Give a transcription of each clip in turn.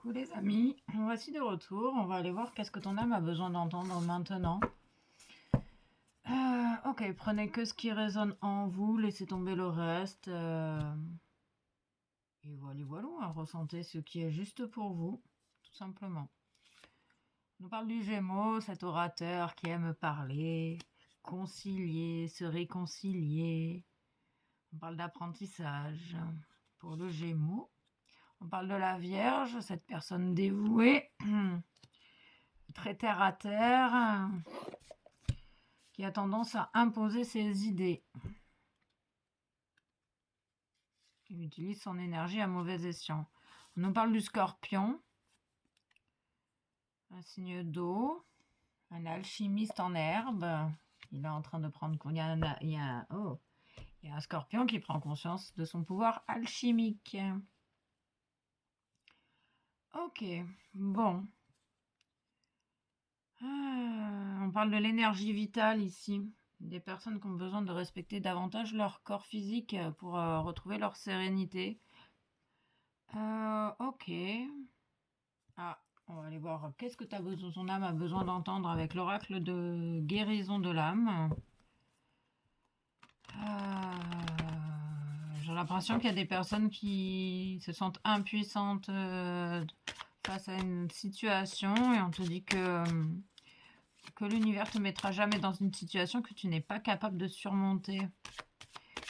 Coucou les amis, voici de retour. On va aller voir qu'est-ce que ton âme a besoin d'entendre maintenant. Ok, prenez que ce qui résonne en vous, laissez tomber le reste. Et voilà, hein, ressentez ce qui est juste pour vous, tout simplement. On nous parle du Gémeaux, cet orateur qui aime parler, concilier, se réconcilier. On parle d'apprentissage pour le Gémeaux. On parle de la Vierge, cette personne dévouée, très terre à terre, qui a tendance à imposer ses idées. Il utilise son énergie à mauvais escient. On nous parle du Scorpion, un signe d'eau, un alchimiste en herbe. Il est en train de prendre... Il y a un Scorpion qui prend conscience de son pouvoir alchimique. Ok, bon. On parle de l'énergie vitale ici. Des personnes qui ont besoin de respecter davantage leur corps physique pour retrouver leur sérénité. Ok. Ah, on va aller voir. Qu'est-ce que ton âme a besoin d'entendre avec l'oracle de guérison de l'âme. J'ai l'impression qu'il y a des personnes qui se sentent impuissantes face à une situation et on te dit que l'univers te mettra jamais dans une situation que tu n'es pas capable de surmonter.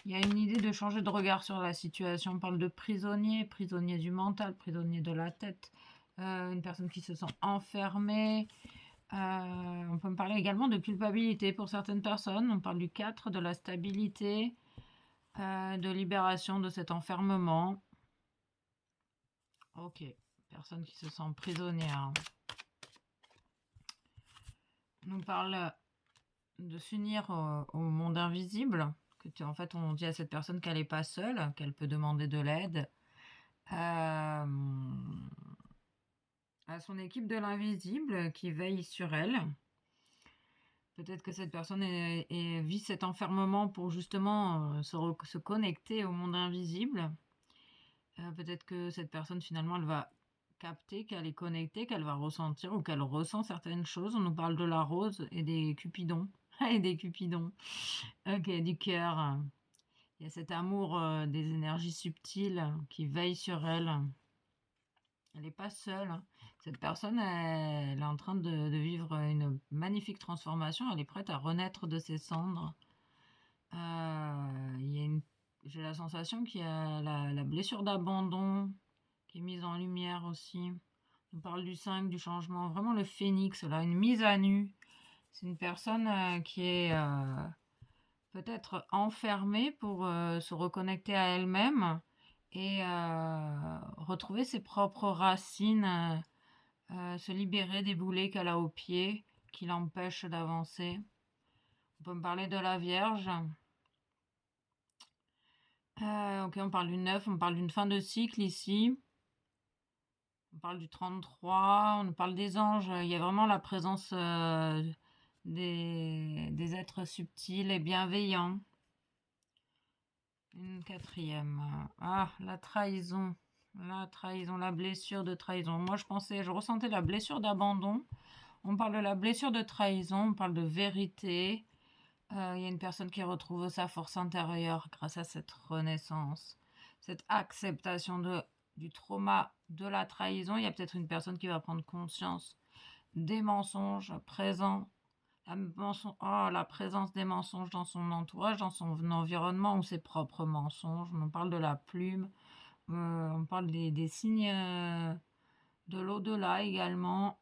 Il y a une idée de changer de regard sur la situation. On parle de prisonnier, prisonnier du mental, prisonnier de la tête, une personne qui se sent enfermée. On peut me parler également de culpabilité pour certaines personnes. On parle du 4, de la stabilité, de libération de cet enfermement. Ok, personne qui se sent prisonnière. On nous parle de s'unir au monde invisible. En fait, on dit à cette personne qu'elle n'est pas seule, qu'elle peut demander de l'aide à son équipe de l'invisible qui veille sur elle. Peut-être que cette personne vit cet enfermement pour justement se connecter au monde invisible. Peut-être que cette personne, finalement, elle va capter qu'elle est connectée, qu'elle va ressentir ou qu'elle ressent certaines choses. On nous parle de la rose et des cupidons. Et des cupidons. Ok, du cœur. Il y a cet amour des énergies subtiles qui veille sur elle. Elle n'est pas seule. Cette personne, elle est en train de vivre une magnifique transformation. Elle est prête à renaître de ses cendres. J'ai la sensation qu'il y a la blessure d'abandon qui est mise en lumière aussi. On parle du 5, du changement. Vraiment le phénix, là, une mise à nu. C'est une personne qui est peut-être enfermée pour se reconnecter à elle-même et retrouver ses propres racines, se libérer des boulets qu'elle a aux pieds qui l'empêchent d'avancer. On peut me parler de la Vierge. Ok, on parle du 9, on parle d'une fin de cycle ici. On parle du 33, on parle des anges. Il y a vraiment la présence des êtres subtils et bienveillants. Une 4e. Ah, la trahison. La trahison, la blessure de trahison. Moi, je ressentais la blessure d'abandon. On parle de la blessure de trahison, on parle de vérité. Il y a une personne qui retrouve sa force intérieure grâce à cette renaissance, cette acceptation du trauma de la trahison. Il y a peut-être une personne qui va prendre conscience des mensonges présents, la présence des mensonges dans son entourage, dans son environnement ou ses propres mensonges. On parle de la plume, on parle des signes de l'au-delà également.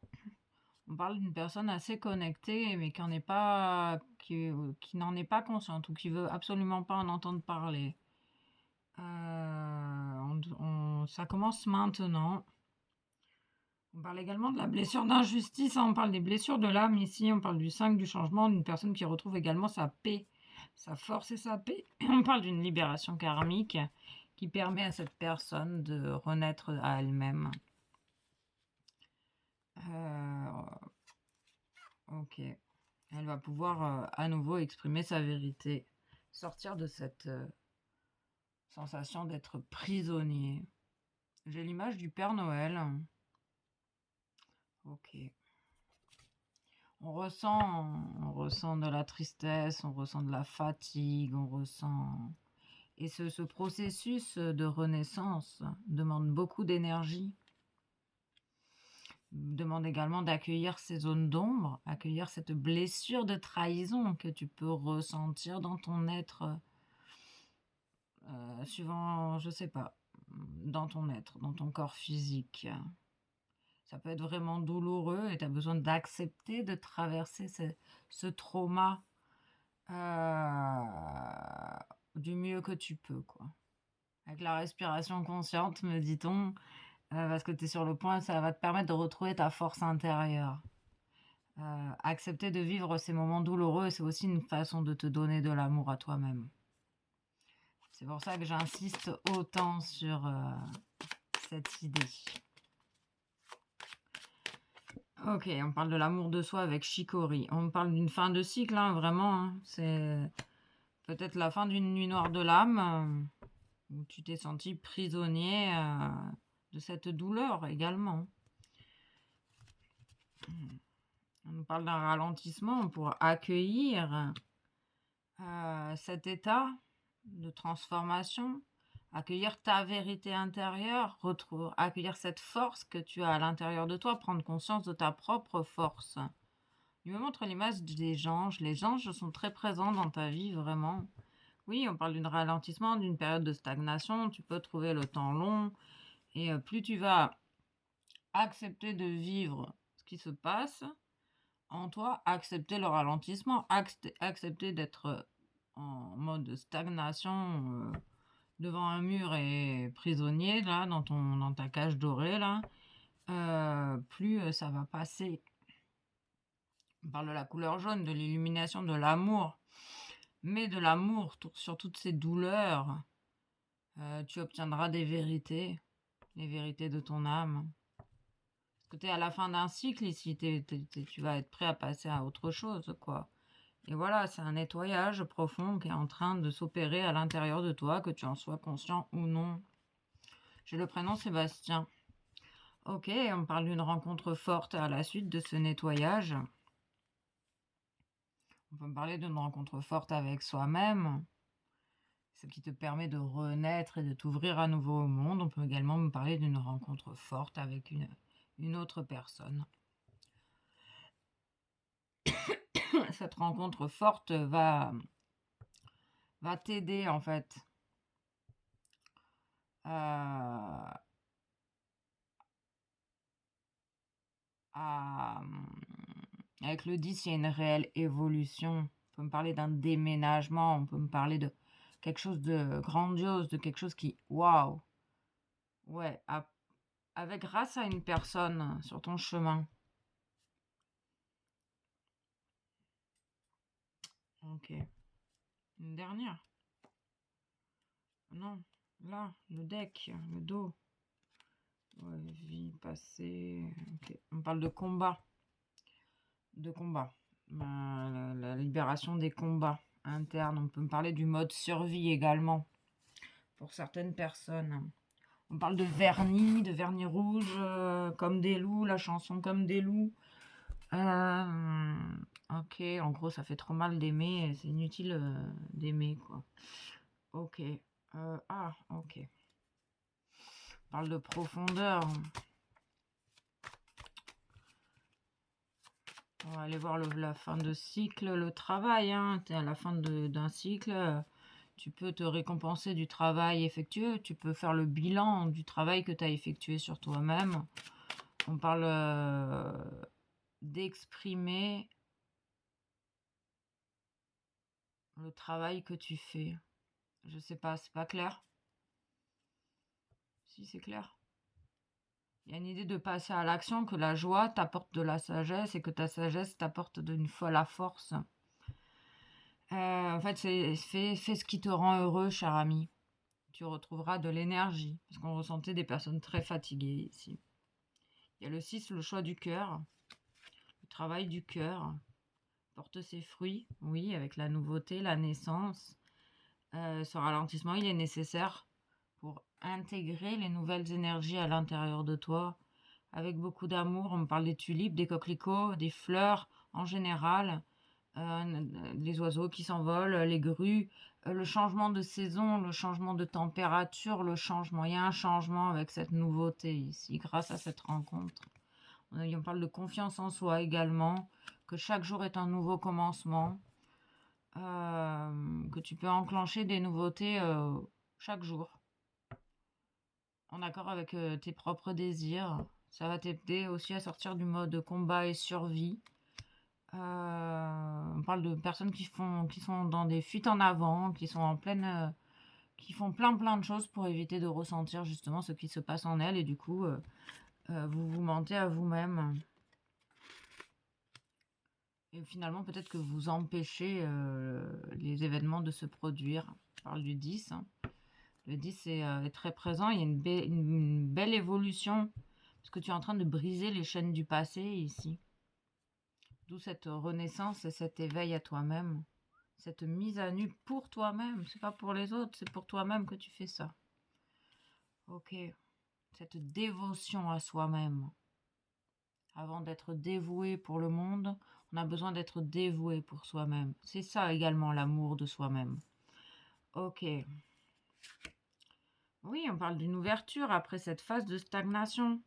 On parle d'une personne assez connectée, mais qui n'en est pas consciente ou qui veut absolument pas en entendre parler. Ça commence maintenant. On parle également de la blessure d'injustice. On parle des blessures de l'âme ici. On parle du 5, du changement, d'une personne qui retrouve également sa paix, sa force et sa paix. On parle d'une libération karmique qui permet à cette personne de renaître à elle-même. Ok. Elle va pouvoir à nouveau exprimer sa vérité, sortir de cette sensation d'être prisonnier. J'ai l'image du Père Noël Ok. On ressent de la tristesse, on ressent de la fatigue, on ressent... Et ce processus de renaissance demande beaucoup d'énergie, demande également d'accueillir ces zones d'ombre, accueillir cette blessure de trahison que tu peux ressentir dans ton être, suivant, je sais pas, dans ton être, dans ton corps physique. Ça peut être vraiment douloureux et tu as besoin d'accepter de traverser ce trauma du mieux que tu peux, quoi. Avec la respiration consciente, me dit-on, parce que tu es sur le point, ça va te permettre de retrouver ta force intérieure. Accepter de vivre ces moments douloureux, c'est aussi une façon de te donner de l'amour à toi-même. C'est pour ça que j'insiste autant sur cette idée. Ok, on parle de l'amour de soi avec Shikori. On parle d'une fin de cycle, hein, vraiment. Hein. C'est peut-être la fin d'une nuit noire de l'âme, où tu t'es senti prisonnier de cette douleur également. On nous parle d'un ralentissement pour accueillir cet état de transformation, accueillir ta vérité intérieure, accueillir cette force que tu as à l'intérieur de toi, prendre conscience de ta propre force. Il me montre l'image des anges. Les anges sont très présents dans ta vie, vraiment. Oui, on parle d'un ralentissement, d'une période de stagnation. Tu peux trouver le temps long. Et plus tu vas accepter de vivre ce qui se passe en toi, accepter le ralentissement, accepter d'être en mode stagnation devant un mur et prisonnier, là, dans ta cage dorée, là, plus ça va passer. On parle de la couleur jaune, de l'illumination, de l'amour. Mais de l'amour sur toutes ces douleurs, tu obtiendras des vérités, les vérités de ton âme. Parce que tu es à la fin d'un cycle ici, tu vas être prêt à passer à autre chose, quoi. Et voilà, c'est un nettoyage profond qui est en train de s'opérer à l'intérieur de toi, que tu en sois conscient ou non. J'ai le prénom Sébastien. Ok, on parle d'une rencontre forte à la suite de ce nettoyage. On peut me parler d'une rencontre forte avec soi-même, ce qui te permet de renaître et de t'ouvrir à nouveau au monde. On peut également me parler d'une rencontre forte avec une autre personne. Cette rencontre forte va t'aider en fait avec le 10, il y a une réelle évolution. On peut me parler d'un déménagement, on peut me parler de quelque chose de grandiose, de quelque chose qui... Waouh! Ouais, avec grâce à une personne sur ton chemin. Ok. Une dernière. Non, là, le deck, le dos. Ouais, vie passée. Ok. On parle de combat. De combat. La libération des combats internes. On peut me parler du mode survie également. Pour certaines personnes. On parle de vernis rouge, comme des loups, la chanson comme des loups. Ok, en gros, ça fait trop mal d'aimer, c'est inutile d'aimer, quoi. Ok. Ok. On parle de profondeur. On va aller voir la fin de cycle, le travail. Hein. Tu es à la fin d'un cycle. Tu peux te récompenser du travail effectué. Tu peux faire le bilan du travail que tu as effectué sur toi-même. On parle d'exprimer le travail que tu fais. Je sais pas, c'est pas clair? Si, c'est clair. Il y a une idée de passer à l'action, que la joie t'apporte de la sagesse et que ta sagesse t'apporte la force. En fait, fais ce qui te rend heureux, cher ami. Tu retrouveras de l'énergie, parce qu'on ressentait des personnes très fatiguées ici. Il y a le 6, le choix du cœur. Le travail du cœur porte ses fruits, oui, avec la nouveauté, la naissance. Ce ralentissement, il est nécessaire pour intégrer les nouvelles énergies à l'intérieur de toi, avec beaucoup d'amour. On me parle des tulipes, des coquelicots, des fleurs en général, les oiseaux qui s'envolent, les grues, le changement de saison, le changement de température, le changement. Il y a un changement avec cette nouveauté ici, grâce à cette rencontre. On parle de confiance en soi également, que chaque jour est un nouveau commencement, que tu peux enclencher des nouveautés chaque jour, en accord avec tes propres désirs. Ça va t'aider aussi à sortir du mode combat et survie. On parle de personnes qui sont dans des fuites en avant, qui sont en pleine, qui font plein de choses pour éviter de ressentir justement ce qui se passe en elles, et du coup, vous vous mentez à vous-même. Et finalement, peut-être que vous empêchez les événements de se produire. Je parle du 10. Hein. Le 10 est très présent. Il y a une belle évolution, parce que tu es en train de briser les chaînes du passé ici. D'où cette renaissance et cet éveil à toi-même. Cette mise à nu pour toi-même. C'est pas pour les autres, c'est pour toi-même que tu fais ça. Ok. Cette dévotion à soi-même. Avant d'être dévoué pour le monde, on a besoin d'être dévoué pour soi-même. C'est ça également l'amour de soi-même. Ok. Oui, on parle d'une ouverture après cette phase de stagnation.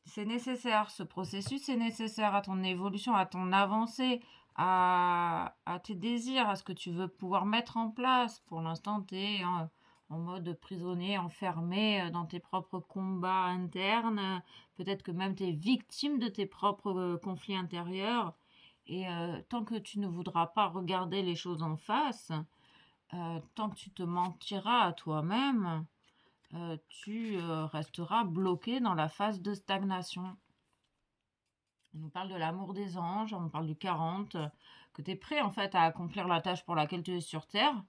C'est nécessaire, ce processus est nécessaire à ton évolution, à ton avancée, à tes désirs, à ce que tu veux pouvoir mettre en place. Pour l'instant, tu es en mode prisonnier, enfermé dans tes propres combats internes. Peut-être que même tu es victime de tes propres conflits intérieurs. Et tant que tu ne voudras pas regarder les choses en face, tant que tu te mentiras à toi-même, tu resteras bloqué dans la phase de stagnation. On nous parle de l'amour des anges, on nous parle du 40, que tu es prêt en fait à accomplir la tâche pour laquelle tu es sur Terre,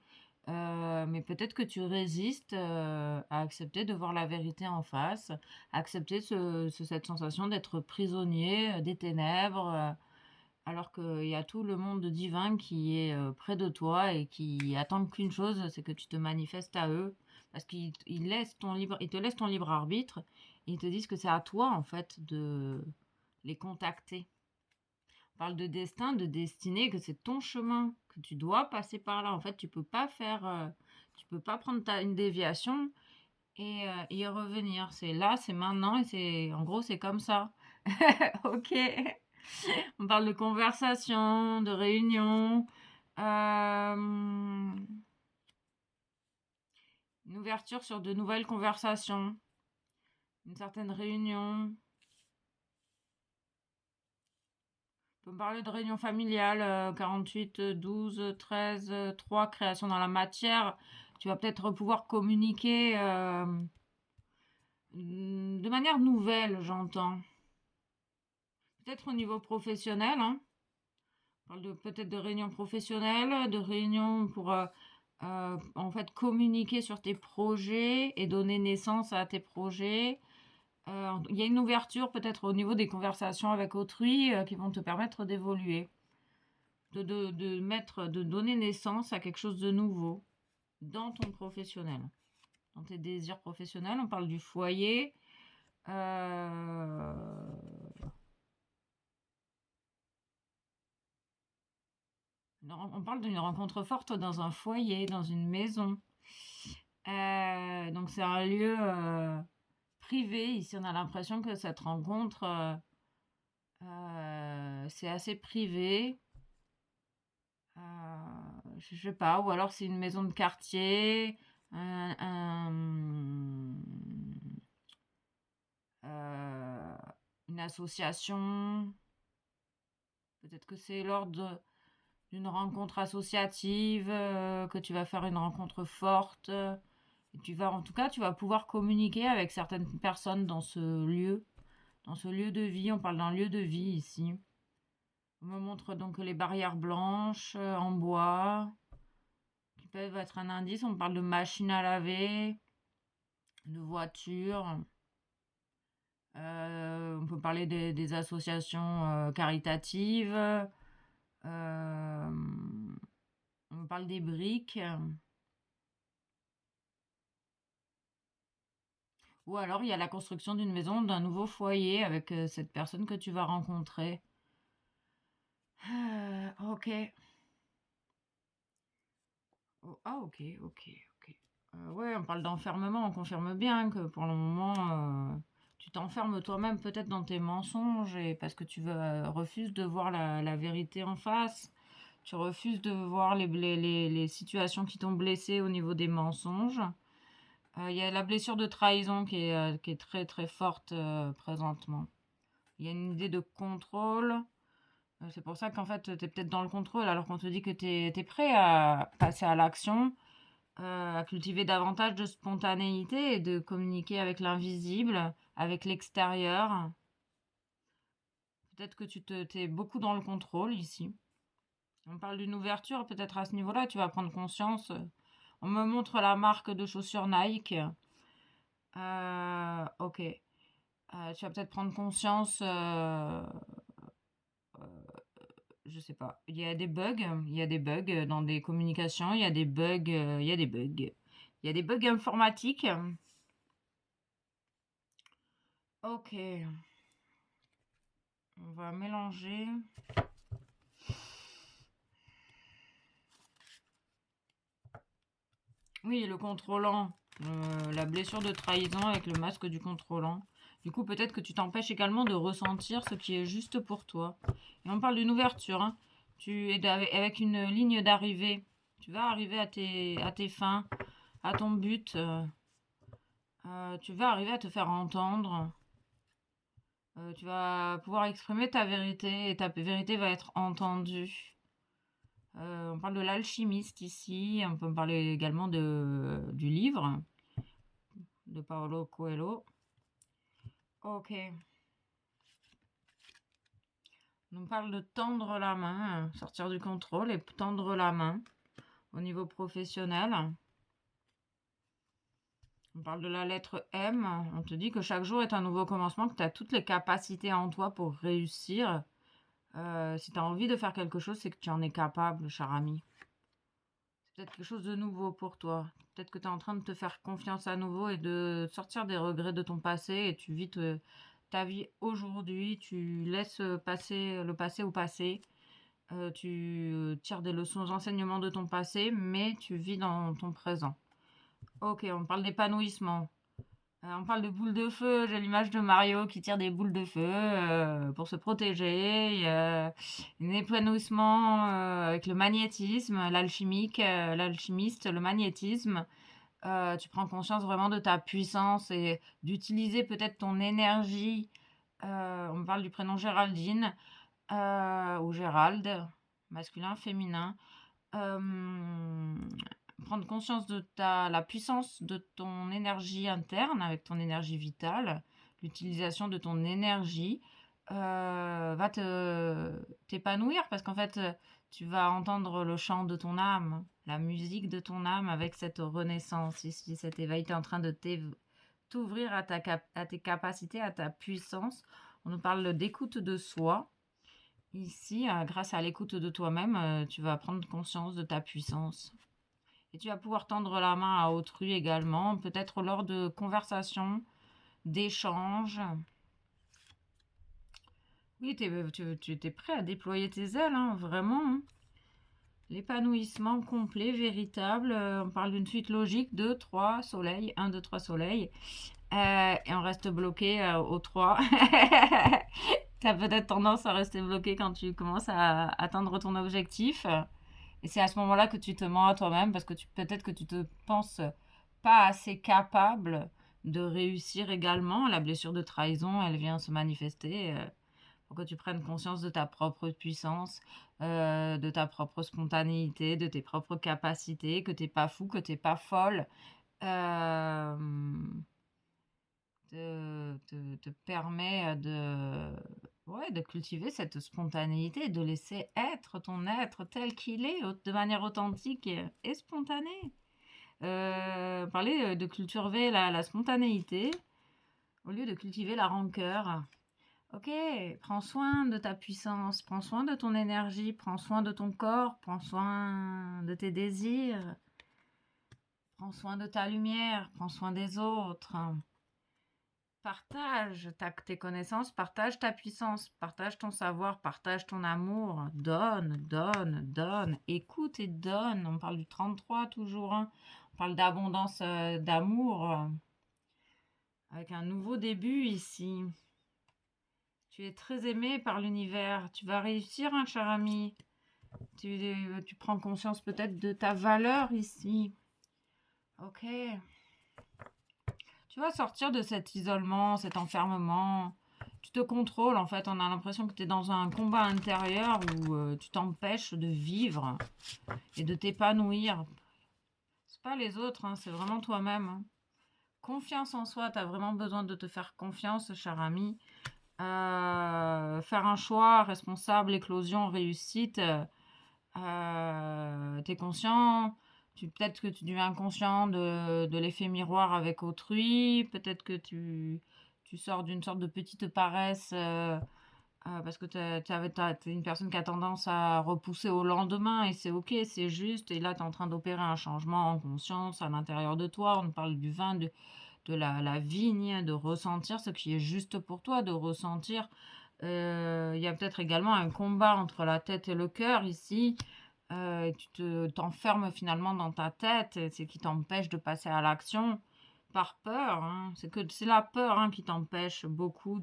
mais peut-être que tu résistes à accepter de voir la vérité en face, à accepter cette sensation d'être prisonnier des ténèbres, alors qu'il y a tout le monde divin qui est près de toi et qui attend qu'une chose, c'est que tu te manifestes à eux, parce qu'ils te laissent ton libre arbitre, et ils te disent que c'est à toi en fait de les contacter. On parle de destin, de destinée, que c'est ton chemin, que tu dois passer par là. En fait, tu peux pas prendre une déviation et y revenir. C'est là, c'est maintenant, et en gros, c'est comme ça. Ok. On parle de conversation, de réunion, une ouverture sur de nouvelles conversations, une certaine réunion. On peut parler de réunion familiale, 48, 12, 13, 3, création dans la matière. Tu vas peut-être pouvoir communiquer de manière nouvelle, j'entends. Peut-être au niveau professionnel, hein. On parle peut-être de réunions professionnelles, de réunions pour en fait communiquer sur tes projets et donner naissance à tes projets. Il y a une ouverture peut-être au niveau des conversations avec autrui qui vont te permettre d'évoluer, de donner naissance à quelque chose de nouveau dans ton professionnel, dans tes désirs professionnels. On parle du foyer. On parle d'une rencontre forte dans un foyer, dans une maison. Donc c'est un lieu privé. Ici, on a l'impression que cette rencontre, c'est assez privé. Je sais pas, ou alors c'est une maison de quartier, une association. Peut-être que c'est lors d'une rencontre associative que tu vas faire une rencontre forte. Et en tout cas, tu vas pouvoir communiquer avec certaines personnes dans ce lieu de vie. On parle d'un lieu de vie ici. On me montre donc les barrières blanches en bois qui peuvent être un indice. On parle de machine à laver, de voiture. On peut parler des associations caritatives. On parle des briques. Ou alors, il y a la construction d'une maison, d'un nouveau foyer avec cette personne que tu vas rencontrer. Ok. Oh, ah, ok, ok, ok. Ouais, on parle d'enfermement, on confirme bien que pour le moment, tu t'enfermes toi-même peut-être dans tes mensonges et parce que refuses de voir la vérité en face. Tu refuses de voir les situations qui t'ont blessé au niveau des mensonges. Il y a la blessure de trahison qui est très très forte présentement. Il y a une idée de contrôle. C'est pour ça qu'en fait, tu es peut-être dans le contrôle alors qu'on te dit que tu es prêt à passer à l'action, à cultiver davantage de spontanéité et de communiquer avec l'invisible, avec l'extérieur. Peut-être que t'es beaucoup dans le contrôle ici. On parle d'une ouverture, peut-être à ce niveau-là, tu vas prendre conscience. On me montre la marque de chaussures Nike. Ok. Tu vas peut-être prendre conscience, je sais pas. Il y a des bugs dans des communications, il y a des bugs, il y a des bugs. Il y a des bugs informatiques. Ok. On va mélanger. Oui, le contrôlant. La blessure de trahison avec le masque du contrôlant. Du coup, peut-être que tu t'empêches également de ressentir ce qui est juste pour toi. Et on parle d'une ouverture, hein. Tu es avec une ligne d'arrivée. Tu vas arriver à tes fins, à ton but. Tu vas arriver à te faire entendre. Tu vas pouvoir exprimer ta vérité et ta vérité va être entendue. On parle de l'alchimiste ici. On peut parler également du livre de Paolo Coelho. Ok. On parle de tendre la main, sortir du contrôle et tendre la main au niveau professionnel. On parle de la lettre M. On te dit que chaque jour est un nouveau commencement, que tu as toutes les capacités en toi pour réussir. Si tu as envie de faire quelque chose, c'est que tu en es capable, cher ami. C'est peut-être quelque chose de nouveau pour toi. Peut-être que tu es en train de te faire confiance à nouveau et de sortir des regrets de ton passé et tu vis ta vie aujourd'hui. Tu laisses passer le passé au passé. Tu tires des leçons aux enseignements de ton passé, mais tu vis dans ton présent. Ok, on parle d'épanouissement. On parle de boules de feu. J'ai l'image de Mario qui tire des boules de feu pour se protéger. Il y a un épanouissement avec le magnétisme, l'alchimiste, le magnétisme. Tu prends conscience vraiment de ta puissance et d'utiliser peut-être ton énergie. On parle du prénom Géraldine ou Gérald, masculin, féminin. Prendre conscience de la puissance de ton énergie interne avec ton énergie vitale, l'utilisation de ton énergie va t'épanouir parce qu'en fait, tu vas entendre le chant de ton âme, la musique de ton âme avec cette renaissance ici, cet éveil. Tu es en train de t'ouvrir à tes capacités, à ta puissance. On nous parle d'écoute de soi. Ici, grâce à l'écoute de toi-même, tu vas prendre conscience de ta puissance. Et tu vas pouvoir tendre la main à autrui également, peut-être lors de conversations, d'échanges. Oui, tu es prêt à déployer tes ailes, hein, vraiment. Hein. L'épanouissement complet, véritable. On parle d'une suite logique de 3 soleils. 1, 2, 3 soleils. Et on reste bloqué au 3. Tu as peut-être tendance à rester bloqué quand tu commences à atteindre ton objectif. Et c'est à ce moment-là que tu te mens à toi-même parce que peut-être que tu te penses pas assez capable de réussir également. La blessure de trahison, elle vient se manifester pour que tu prennes conscience de ta propre puissance, de ta propre spontanéité, de tes propres capacités, que t'es pas fou, que t'es pas folle. Euh, te permet ouais, de cultiver cette spontanéité, de laisser ton être tel qu'il est, de manière authentique et spontanée. Parler de cultiver la spontanéité au lieu de cultiver la rancœur. Ok, prends soin de ta puissance, prends soin de ton énergie, prends soin de ton corps, prends soin de tes désirs, prends soin de ta lumière, prends soin des autres. Partage tes connaissances, partage ta puissance, partage ton savoir, partage ton amour. Donne, donne, donne. Écoute et donne. On parle du 33 toujours, hein. On parle d'abondance, d'amour, avec un nouveau début ici. Tu es très aimé par l'univers. Tu vas réussir, hein, cher ami. Tu prends conscience peut-être de ta valeur ici. Ok. Tu vas sortir de cet isolement, cet enfermement. Tu te contrôles, en fait. On a l'impression que tu es dans un combat intérieur où tu t'empêches de vivre et de t'épanouir. C'est pas les autres, hein, c'est vraiment toi-même, hein. Confiance en soi, tu as vraiment besoin de te faire confiance, cher ami. Faire un choix responsable, éclosion, réussite. T'es conscient, peut-être que tu deviens conscient de l'effet miroir avec autrui, peut-être que tu sors d'une sorte de petite paresse parce que t'es une personne qui a tendance à repousser au lendemain et c'est ok, c'est juste. Et là, tu es en train d'opérer un changement en conscience à l'intérieur de toi. On parle du vin, de la vigne, de ressentir ce qui est juste pour toi, de ressentir. Il y a peut-être également un combat entre la tête et le cœur ici. Tu t'enfermes finalement dans ta tête, et c'est qui t'empêche de passer à l'action par peur, hein. C'est la peur, hein, qui t'empêche beaucoup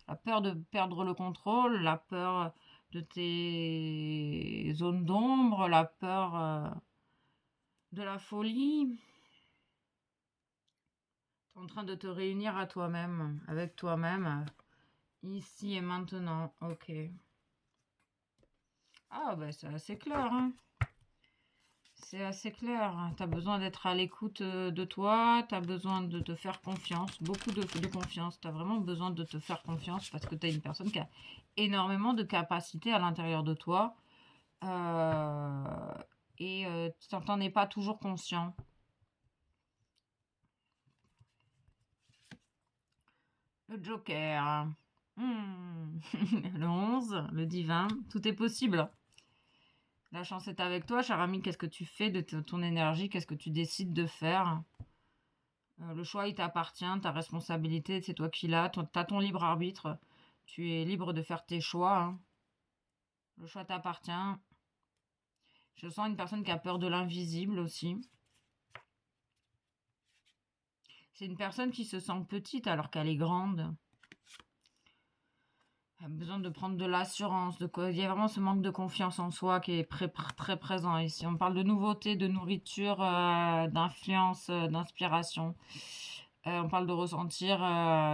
la peur de perdre le contrôle, la peur de tes zones d'ombre, la peur de la folie. Tu es en train de te réunir à toi-même, avec toi-même, ici et maintenant. Ok. Ah, bah c'est assez clair, hein. C'est assez clair. Tu as besoin d'être à l'écoute de toi, tu as besoin de te faire confiance, beaucoup de confiance. Tu as vraiment besoin de te faire confiance parce que tu es une personne qui a énormément de capacités à l'intérieur de toi et tu n'en es pas toujours conscient. Le Joker. Le 11, le divin, tout est possible. La chance est avec toi, cher ami. Qu'est-ce que tu fais de ton énergie? Qu'est-ce que tu décides de faire? Le choix, il t'appartient, ta responsabilité, c'est toi qui l'as. Tu as ton libre arbitre. Tu es libre de faire tes choix, hein. Le choix t'appartient. Je sens une personne qui a peur de l'invisible aussi. C'est une personne qui se sent petite alors qu'elle est grande. Elle a besoin de prendre de l'assurance. Il y a vraiment ce manque de confiance en soi qui est très présent ici. On parle de nouveauté, de nourriture, d'influence, d'inspiration. On parle de ressentir,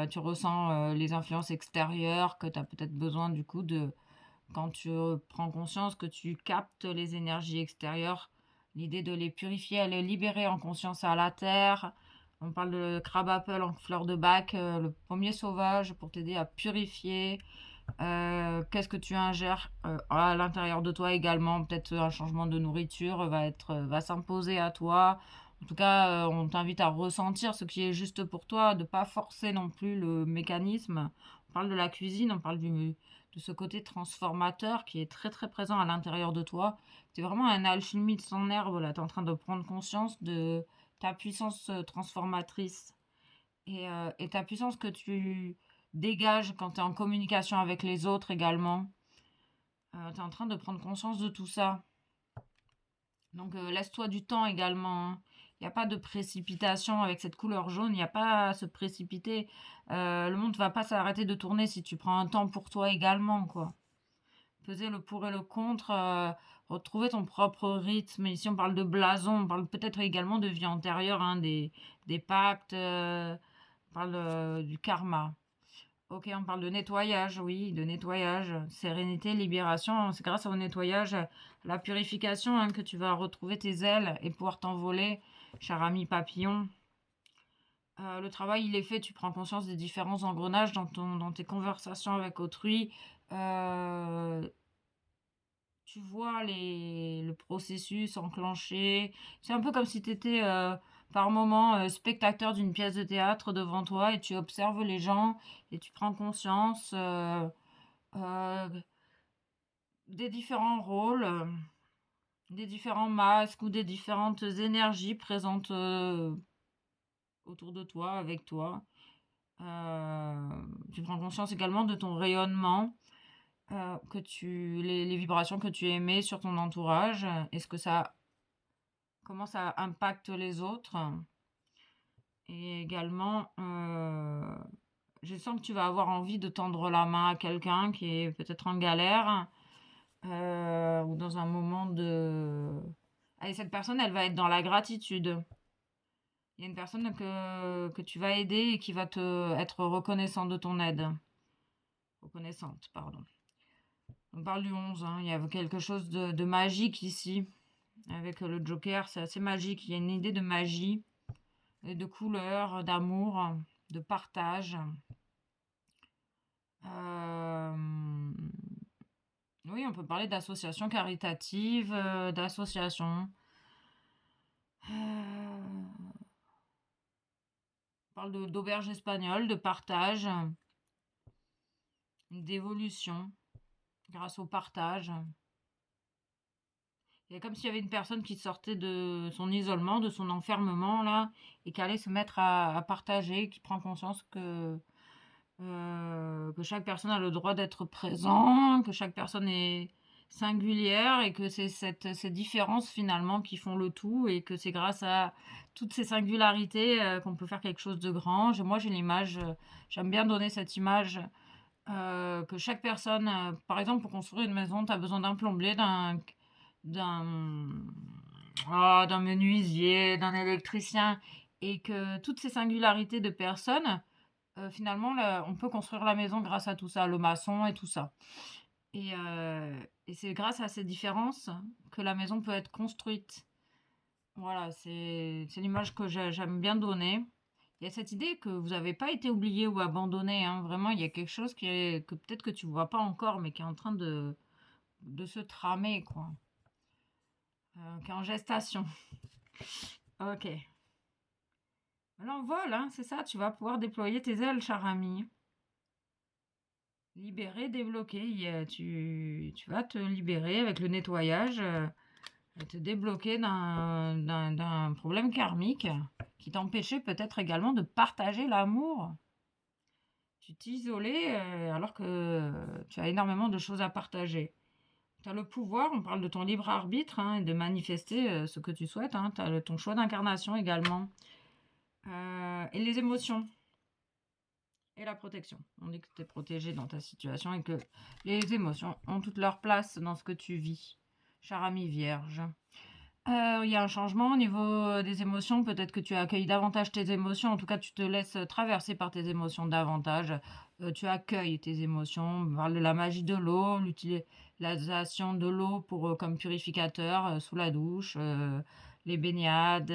tu ressens les influences extérieures, que tu as peut-être besoin du coup quand tu prends conscience que tu captes les énergies extérieures, l'idée de les purifier, les libérer en conscience à la terre. On parle de crabe apple en fleur de bac, le pommier sauvage pour t'aider à purifier. Qu'est-ce que tu ingères à l'intérieur de toi également? Peut-être un changement de nourriture va s'imposer à toi. En tout cas, on t'invite à ressentir ce qui est juste pour toi, de pas forcer non plus le mécanisme. On parle de la cuisine, on parle de ce côté transformateur qui est très présent à l'intérieur de toi. C'est vraiment un alchimiste sans herbe, là. Tu es en train de prendre conscience de ta puissance transformatrice et ta puissance que tu dégages quand tu es en communication avec les autres également. Tu es en train de prendre conscience de tout ça. Donc laisse-toi du temps également, hein. Il n'y a pas de précipitation avec cette couleur jaune, il n'y a pas à se précipiter. Le monde ne va pas s'arrêter de tourner si tu prends un temps pour toi également, quoi. Peser le pour et le contre, retrouver ton propre rythme. Ici, on parle de blason, on parle peut-être également de vie antérieure, hein, des pactes, on parle du karma. Ok, on parle de nettoyage, oui, de nettoyage, sérénité, libération. C'est grâce au nettoyage, à la purification, hein, que tu vas retrouver tes ailes et pouvoir t'envoler, cher ami papillon. Le travail, il est fait, tu prends conscience des différents engrenages dans tes conversations avec autrui. Tu vois le processus enclenché. C'est un peu comme si tu étais par moment spectateur d'une pièce de théâtre devant toi et tu observes les gens et tu prends conscience euh, des différents rôles, des différents masques ou des différentes énergies présentes autour de toi, avec toi. Tu prends conscience également de ton rayonnement, les vibrations que tu émets sur ton entourage. Comment ça impacte les autres? Et également, je sens que tu vas avoir envie de tendre la main à quelqu'un qui est peut-être en galère, ou dans un moment de... Allez, cette personne, elle va être dans la gratitude. Il y a une personne que tu vas aider et qui va être reconnaissant de ton aide. Reconnaissante, pardon. On parle du 11, hein. Il y a quelque chose de magique ici. Avec le Joker, c'est assez magique. Il y a une idée de magie, et de couleur, d'amour, de partage. Oui, on peut parler d'associations caritatives, d'associations. On parle d'auberge espagnole, de partage, d'évolution grâce au partage. Il y a comme s'il y avait une personne qui sortait de son isolement, de son enfermement, là, et qui allait se mettre à partager, qui prend conscience que chaque personne a le droit d'être présent, que chaque personne est singulière et que c'est ces différences finalement qui font le tout et que c'est grâce à toutes ces singularités qu'on peut faire quelque chose de grand. Moi, j'ai l'image, j'aime bien donner cette image que chaque personne, par exemple, pour construire une maison, tu as besoin d'un plombier, d'un d'un menuisier, d'un électricien, et que toutes ces singularités de personnes, finalement, on peut construire la maison grâce à tout ça, le maçon et tout ça. Et c'est grâce à ces différences que la maison peut être construite. Voilà, c'est l'image que j'aime bien donner. Il y a cette idée que vous n'avez pas été oublié ou abandonné, hein. Vraiment, il y a quelque chose que peut-être que tu ne vois pas encore, mais qui est en train de se tramer, quoi. Qui est en gestation. Ok. L'envol, hein, c'est ça, tu vas pouvoir déployer tes ailes, cher ami. Libérer, débloquer. Tu vas te libérer avec le nettoyage, te débloquer d'un problème karmique qui t'empêchait peut-être également de partager l'amour. Tu t'isolais alors que tu as énormément de choses à partager. Tu as le pouvoir, on parle de ton libre arbitre, hein, et de manifester ce que tu souhaites. Hein. Tu as ton choix d'incarnation également. Et les émotions. Et la protection. On dit que tu es protégé dans ta situation et que les émotions ont toute leur place dans ce que tu vis. Cher ami vierge. Il y a un changement au niveau des émotions. Peut-être que tu accueilles davantage tes émotions. En tout cas, tu te laisses traverser par tes émotions davantage. Tu accueilles tes émotions. On parle de la magie de l'eau, l'utilisation de l'eau comme purificateur sous la douche, les baignades,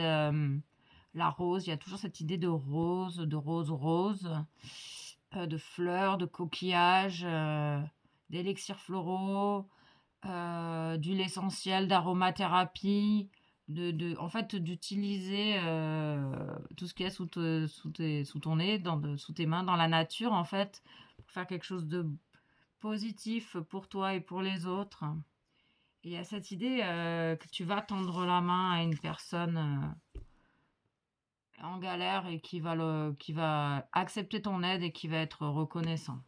la rose. Il y a toujours cette idée de rose, rose, de fleurs, de coquillages, d'élixirs floraux, d'huile essentielle, d'aromathérapie, en fait, d'utiliser tout ce qu'il y a sous ton nez, sous tes mains, dans la nature, en fait, pour faire quelque chose de positif pour toi et pour les autres. Et il y a cette idée que tu vas tendre la main à une personne en galère et qui va accepter ton aide et qui va être reconnaissant.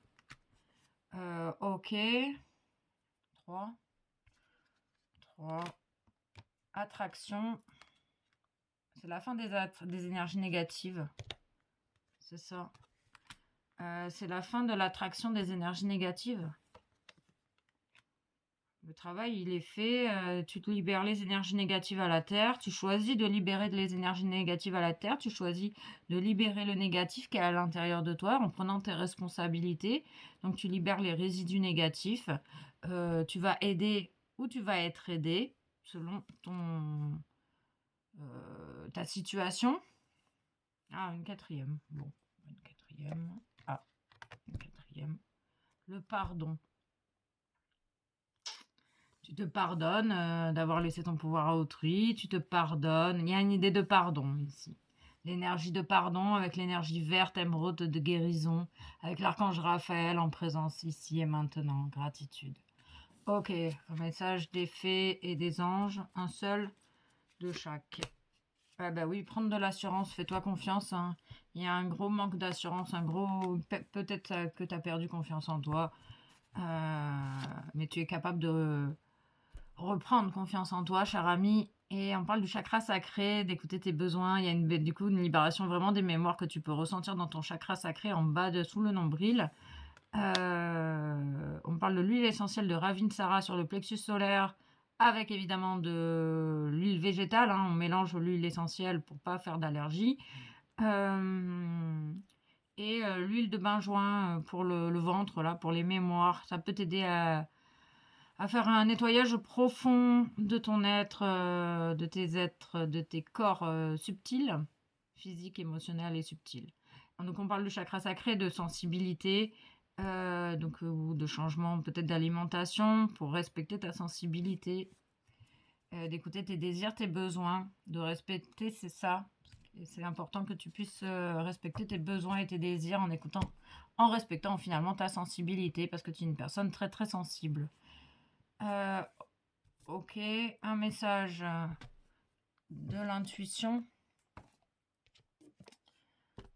Ok. 3. Attraction. C'est la fin des énergies négatives. C'est ça. C'est la fin de l'attraction des énergies négatives. Le travail, il est fait. Tu te libères les énergies négatives à la Terre. Tu choisis de libérer les énergies négatives à la Terre. Tu choisis de libérer le négatif qui est à l'intérieur de toi en prenant tes responsabilités. Donc, tu libères les résidus négatifs. Tu vas aider ou tu vas être aidé selon ta situation. Ah, une quatrième. Bon, une quatrième. Ah, une quatrième. Le pardon. Tu te pardonnes d'avoir laissé ton pouvoir à autrui. Tu te pardonnes. Il y a une idée de pardon ici. L'énergie de pardon avec l'énergie verte émeraude de guérison. Avec l'archange Raphaël en présence ici et maintenant. Gratitude. Ok, un message des fées et des anges. Un seul de chaque. Ah bah oui, prendre de l'assurance, fais-toi confiance, hein. Il y a un gros manque d'assurance, un gros... Peut-être que tu as perdu confiance en toi, mais tu es capable de reprendre confiance en toi, cher ami. Et on parle du chakra sacré, d'écouter tes besoins. Il y a du coup une libération vraiment des mémoires que tu peux ressentir dans ton chakra sacré en bas, sous le nombril. On parle de l'huile essentielle de Ravinsara sur le plexus solaire, avec évidemment de l'huile végétale, hein. On mélange l'huile essentielle pour pas faire d'allergie. Et l'huile de benjoin pour le ventre, là, pour les mémoires. Ça peut t'aider à faire un nettoyage profond de ton être, de tes corps subtils, physiques, émotionnels et subtils. Donc on parle de chakra sacré, de sensibilité, ou de changement peut-être d'alimentation pour respecter ta sensibilité, d'écouter tes désirs, tes besoins, de respecter, c'est ça. Et c'est important que tu puisses respecter tes besoins et tes désirs en respectant finalement ta sensibilité parce que tu es une personne très très sensible. Ok, un message de l'intuition,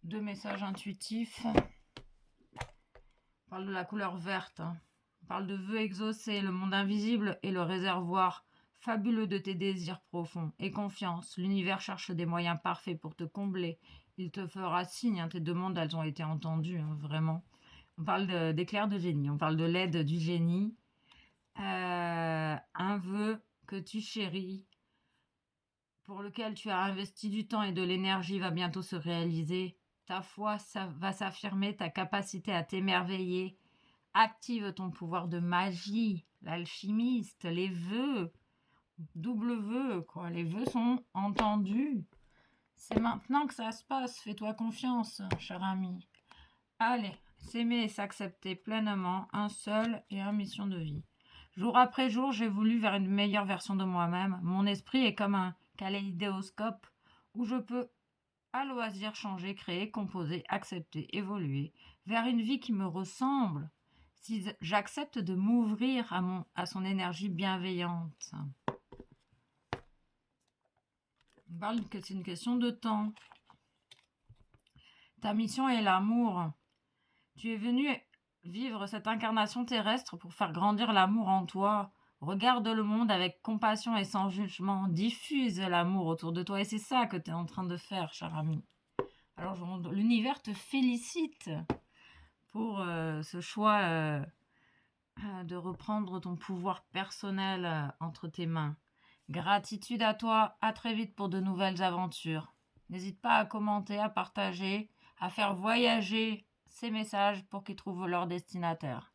2 messages intuitifs. On parle de la couleur verte, hein. On parle de vœux exaucés, le monde invisible et le réservoir fabuleux de tes désirs profonds. Et confiance, l'univers cherche des moyens parfaits pour te combler. Il te fera signe, hein, tes demandes, elles ont été entendues, hein, vraiment. On parle d'éclair de génie, on parle de l'aide du génie. Un vœu que tu chéris, pour lequel tu as investi du temps et de l'énergie, va bientôt se réaliser. Ta foi va s'affirmer, ta capacité à t'émerveiller. Active ton pouvoir de magie, l'alchimiste, les vœux, double vœu, quoi. Les vœux sont entendus. C'est maintenant que ça se passe. Fais-toi confiance, cher ami. Allez, s'aimer et s'accepter pleinement, un seul et une mission de vie. Jour après jour, j'évolue vers une meilleure version de moi-même. Mon esprit est comme un kaléidoscope où je peux à loisir changer, créer, composer, accepter, évoluer vers une vie qui me ressemble si j'accepte de m'ouvrir à son énergie bienveillante. On parle que c'est une question de temps. Ta mission est l'amour. Tu es venu vivre cette incarnation terrestre pour faire grandir l'amour en toi. Regarde le monde avec compassion et sans jugement. Diffuse l'amour autour de toi. Et c'est ça que tu es en train de faire, cher ami. Alors, l'univers te félicite pour ce choix de reprendre ton pouvoir personnel entre tes mains. Gratitude à toi. À très vite pour de nouvelles aventures. N'hésite pas à commenter, à partager, à faire voyager ces messages pour qu'ils trouvent leur destinataire.